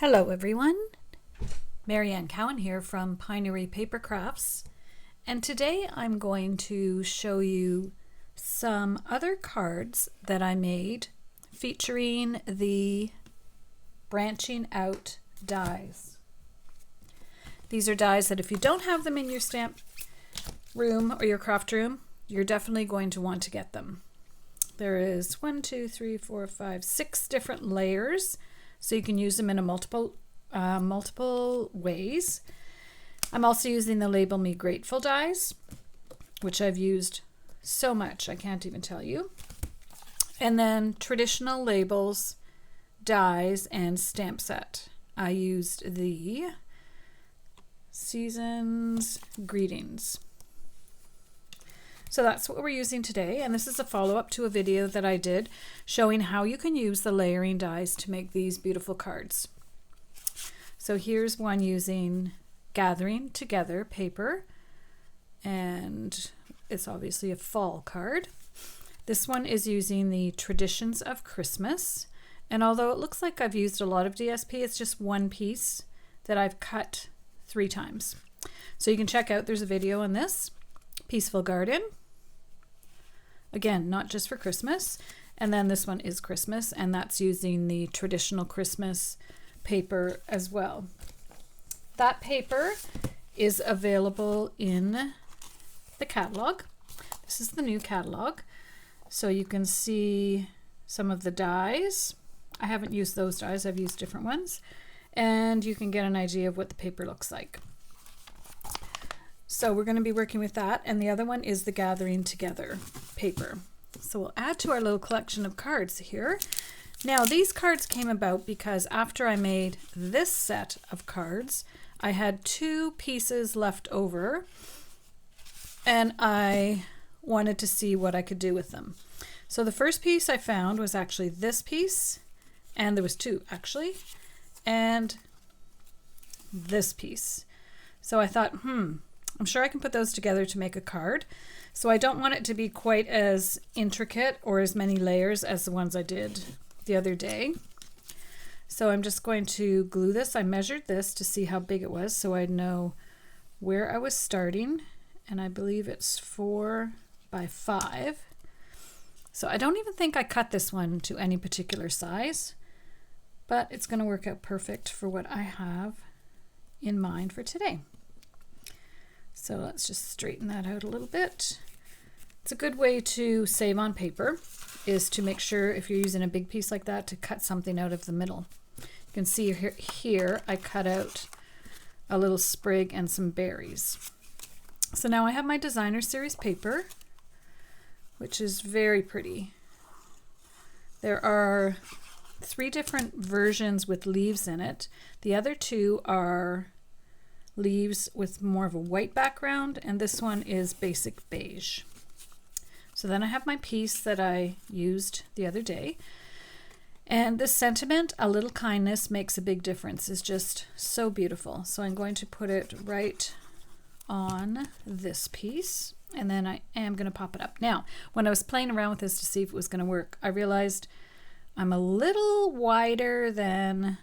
Hello everyone, Marianne Cowan here from Pinery Paper Crafts, and today I'm going to show you some other cards that I made featuring the branching out dies. These are dies that if you don't have them in your stamp room or your craft room, you're definitely going to want to get them. There is 6 different layers, so you can use them in a multiple ways. I'm also using the Label Me Grateful dies, which I've used so much I can't even tell you. And then traditional labels, dies, and stamp set. I used the Seasons Greetings. So that's what we're using today, and this is a follow-up to a video that I did showing how you can use the layering dies to make these beautiful cards. So here's one using Gathering Together paper, and it's obviously a fall card. This one is using the Traditions of Christmas, and although it looks like I've used a lot of DSP, it's just one piece that I've cut 3 times. So you can check out, there's a video on this. Peaceful Garden, again, not just for Christmas. And then this one is Christmas, and that's using the traditional Christmas paper as well. That paper is available in the catalog. This is the new catalog, so you can see some of the dies. I haven't used those dies, I've used different ones, and you can get an idea of what the paper looks like. So we're going to be working with that, and the other one is the Gathering Together paper. So we'll add to our little collection of cards here. Now these cards came about because after I made this set of cards, I had 2 pieces left over, and I wanted to see what I could do with them. So the first piece I found was actually this piece, and there was 2 actually, and this piece. So I thought, I'm sure I can put those together to make a card. So I don't want it to be quite as intricate or as many layers as the ones I did the other day. So I'm just going to glue this. I measured this to see how big it was so I'd know where I was starting. And I believe it's 4 by 5. So I don't even think I cut this one to any particular size, but it's going to work out perfect for what I have in mind for today. So let's just straighten that out a little bit. It's a good way to save on paper is to make sure if you're using a big piece like that to cut something out of the middle. You can see here I cut out a little sprig and some berries. So now I have my designer series paper, which is very pretty. There are 3 different versions with leaves in it. The other 2 are leaves with more of a white background, and this one is basic beige. So then I have my piece that I used the other day, and this sentiment, a little kindness makes a big difference, is just so beautiful. So I'm going to put it right on this piece, and then I am going to pop it up. Now when I was playing around with this to see if it was going to work, I realized I'm a little wider than,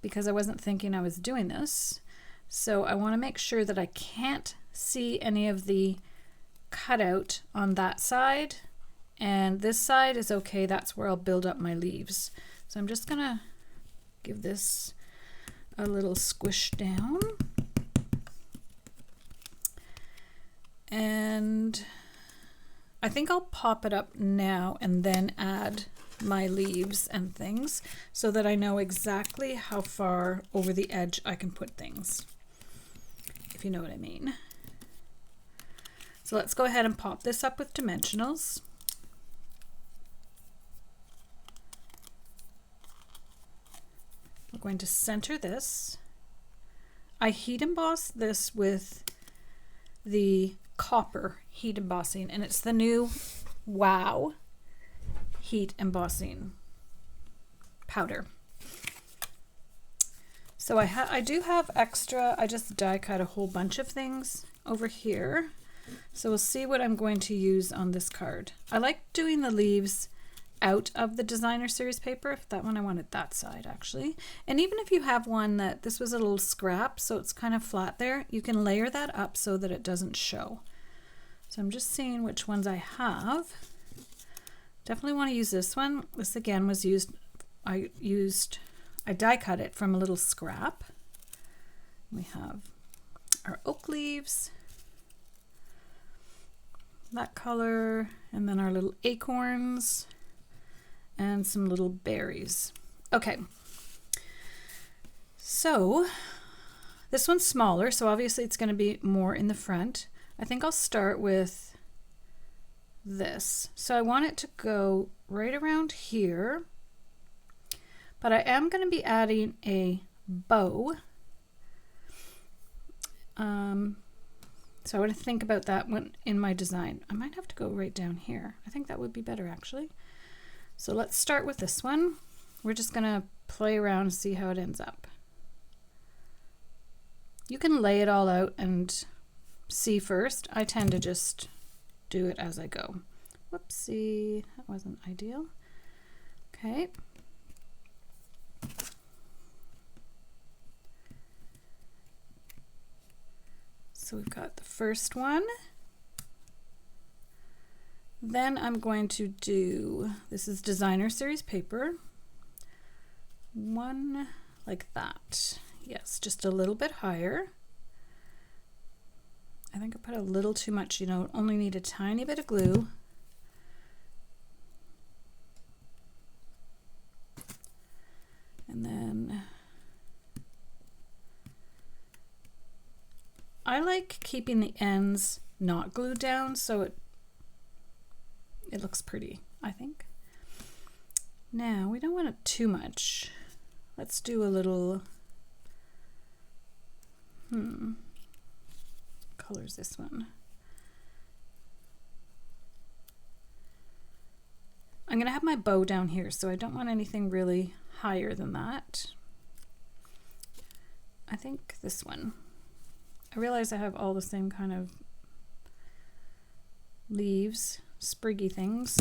because I wasn't thinking I was doing this. So I want to make sure that I can't see any of the cutout on that side, and this side is okay. That's where I'll build up my leaves. So I'm just gonna give this a little squish down, and I think I'll pop it up now and then add my leaves and things so that I know exactly how far over the edge I can put things, if you know what I mean. So let's go ahead and pop this up with dimensionals. We're going to center this. I heat emboss this with the copper heat embossing, and it's the new Wow heat embossing powder. So I do have extra, I just die cut a whole bunch of things over here. So we'll see what I'm going to use on this card. I like doing the leaves out of the designer series paper. That one I wanted that side actually. And even if you have one that this was a little scrap, so it's kind of flat there, you can layer that up so that it doesn't show. So I'm just seeing which ones I have. Definitely want to use this one. This again was I die cut it from a little scrap. We have our oak leaves, that color, and then our little acorns and some little berries. Okay, so this one's smaller, so obviously it's going to be more in the front. I think I'll start with this. So I want it to go right around here, but I am going to be adding a bow. So I want to think about that one in my design. I might have to go right down here. I think that would be better actually. So let's start with this one. We're just going to play around and see how it ends up. You can lay it all out and see first. I tend to just do it as I go. Whoopsie, that wasn't ideal. Okay. So we've got the first one. Then I'm going to do, this is designer series paper, one like that. Yes, just a little bit higher. I think I put a little too much, you know, only need a tiny bit of glue. And then I like keeping the ends not glued down so it looks pretty, I think. Now, we don't want it too much. Let's do a little, what color is this one? I'm gonna have my bow down here, so I don't want anything really higher than that. I think this one. I realize I have all the same kind of leaves, spriggy things,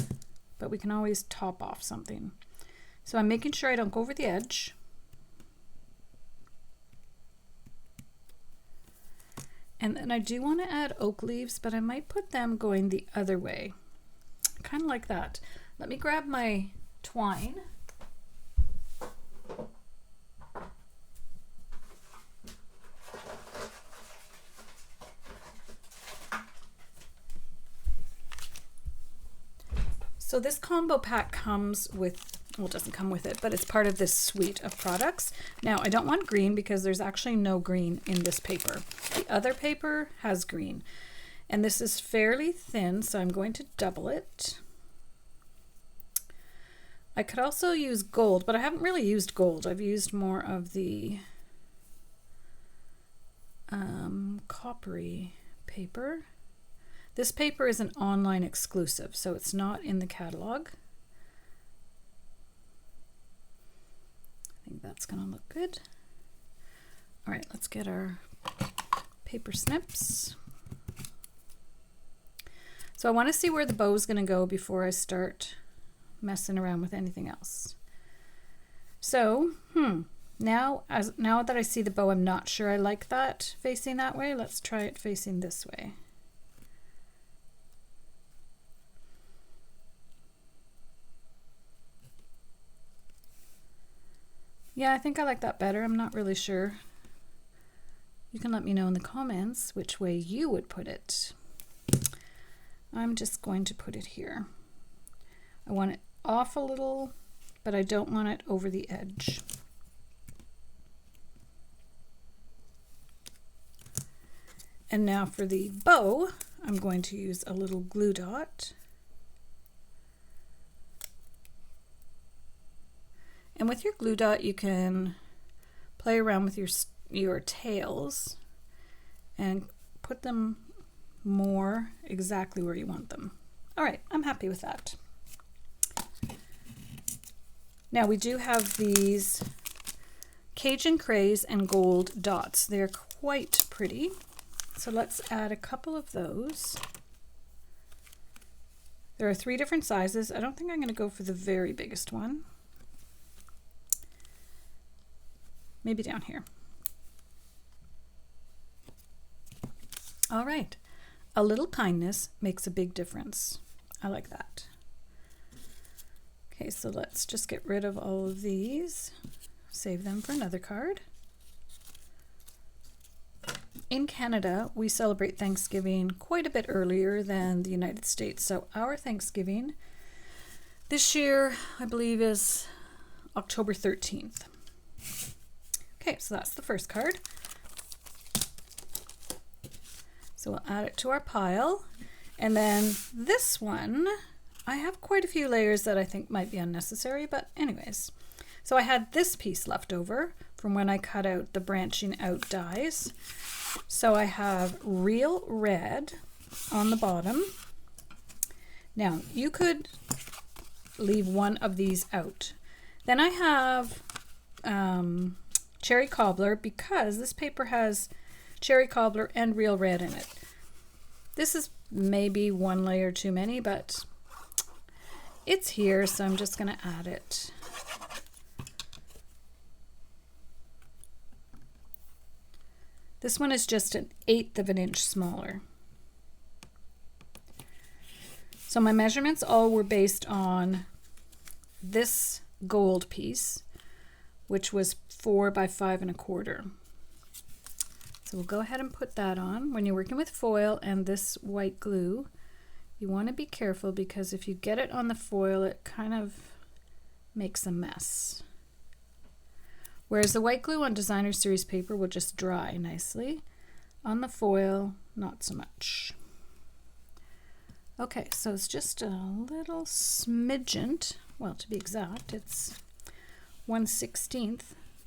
but we can always top off something. So I'm making sure I don't go over the edge. And then I do want to add oak leaves, but I might put them going the other way. Kind of like that. Let me grab my twine. So this combo pack comes with, well, it doesn't come with it, but it's part of this suite of products. Now, I don't want green because there's actually no green in this paper. The other paper has green, and this is fairly thin, so I'm going to double it. I could also use gold, but I haven't really used gold. I've used more of the coppery paper. This paper is an online exclusive, so it's not in the catalog. I think that's gonna look good. All right, let's get our paper snips. So I wanna see where the bow is gonna go before I start messing around with anything else. So, now that I see the bow, I'm not sure I like that facing that way. Let's try it facing this way. Yeah, I think I like that better. I'm not really sure. You can let me know in the comments which way you would put it. I'm just going to put it here. I want it off a little, but I don't want it over the edge. And now for the bow, I'm going to use a little glue dot. And with your glue dot, you can play around with your tails and put them more exactly where you want them. All right, I'm happy with that. Now we do have these Cajun Craze and gold dots. They're quite pretty. So let's add a couple of those. There are 3 different sizes. I don't think I'm going to go for the very biggest one. Maybe down here. All right. A little kindness makes a big difference. I like that. Okay, so let's just get rid of all of these. Save them for another card. In Canada, we celebrate Thanksgiving quite a bit earlier than the United States. So our Thanksgiving this year, I believe, is October 13th. Okay, so that's the first card. So we'll add it to our pile. And then this one, I have quite a few layers that I think might be unnecessary, but anyways. So I had this piece left over from when I cut out the branching out dies. So I have real red on the bottom. Now you could leave one of these out. Then I have cherry cobbler because this paper has cherry cobbler and real red in it. This is maybe one layer too many, but it's here, so I'm just going to add it. This one is just 1/8 of an inch smaller. So my measurements all were based on this gold piece, which was 4 by 5 1/4. So we'll go ahead and put that on. When you're working with foil and this white glue, you want to be careful because if you get it on the foil, it kind of makes a mess. Whereas the white glue on designer series paper will just dry nicely. On the foil, not so much. Okay, so it's just a little smidgen, well, to be exact, it's 1/16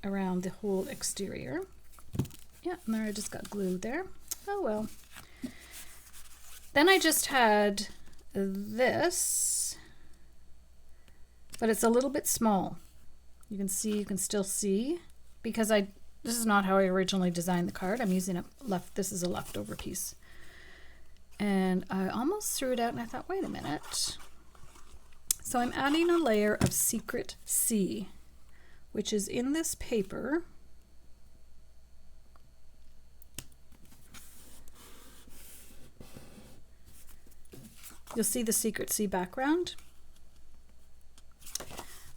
around the whole exterior. Yeah, and there I just got glue there. Oh well. Then I just had this, but it's a little bit small. You can see, you can still see, because this is not how I originally designed the card. I'm using this is a leftover piece. And I almost threw it out and I thought, wait a minute. So I'm adding a layer of Secret C, which is in this paper. You'll see the Secret C background.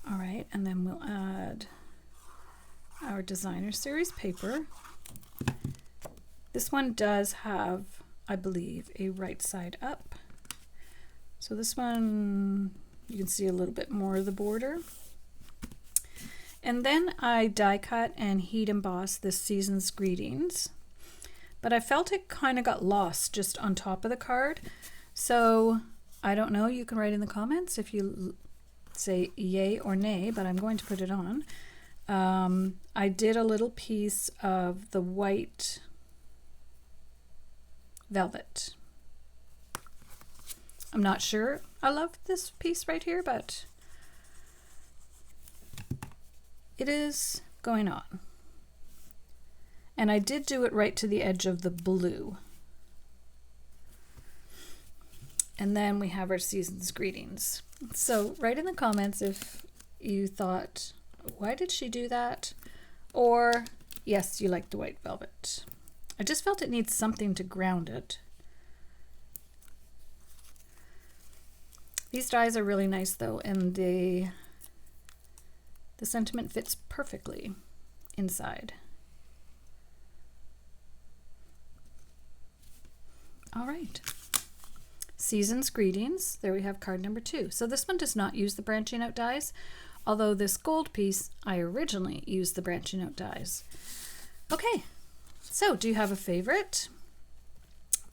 All right, and then we'll add our designer series paper. This one does have, I believe, a right side up. So this one, you can see a little bit more of the border. And then I die cut and heat emboss this Season's Greetings. But I felt it kind of got lost just on top of the card. So I don't know, you can write in the comments if you say yay or nay, but I'm going to put it on. I did a little piece of the white velvet. I'm not sure I love this piece right here, but it is going on. And I did do it right to the edge of the blue. And then we have our Season's Greetings. So write in the comments if you thought, why did she do that? Or, yes, you like the white velvet. I just felt it needs something to ground it. These dies are really nice though, and the sentiment fits perfectly inside. All right. Season's Greetings. There we have card number 2. So this one does not use the branching out dies, although this gold piece, I originally used the branching out dies. Okay, so do you have a favorite?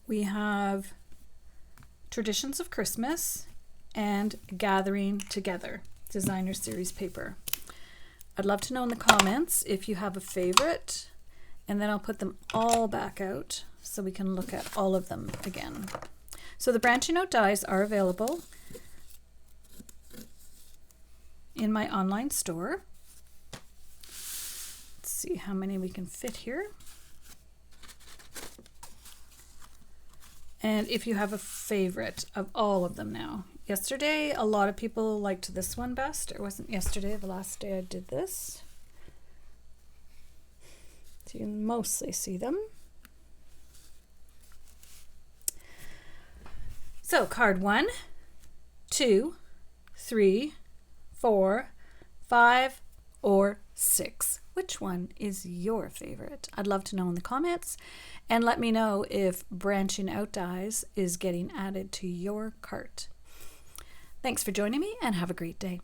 We have Traditions of Christmas and Gathering Together, designer series paper. I'd love to know in the comments if you have a favorite, and then I'll put them all back out so we can look at all of them again. So the branching out dies are available in my online store. Let's see how many we can fit here. And if you have a favorite of all of them now, yesterday, a lot of people liked this one best. It wasn't yesterday, the last day I did this. So you can mostly see them. So card 1, 2, 3, 4, 5, or 6. Which one is your favorite? I'd love to know in the comments, and let me know if branching out dies is getting added to your cart. Thanks for joining me, and have a great day.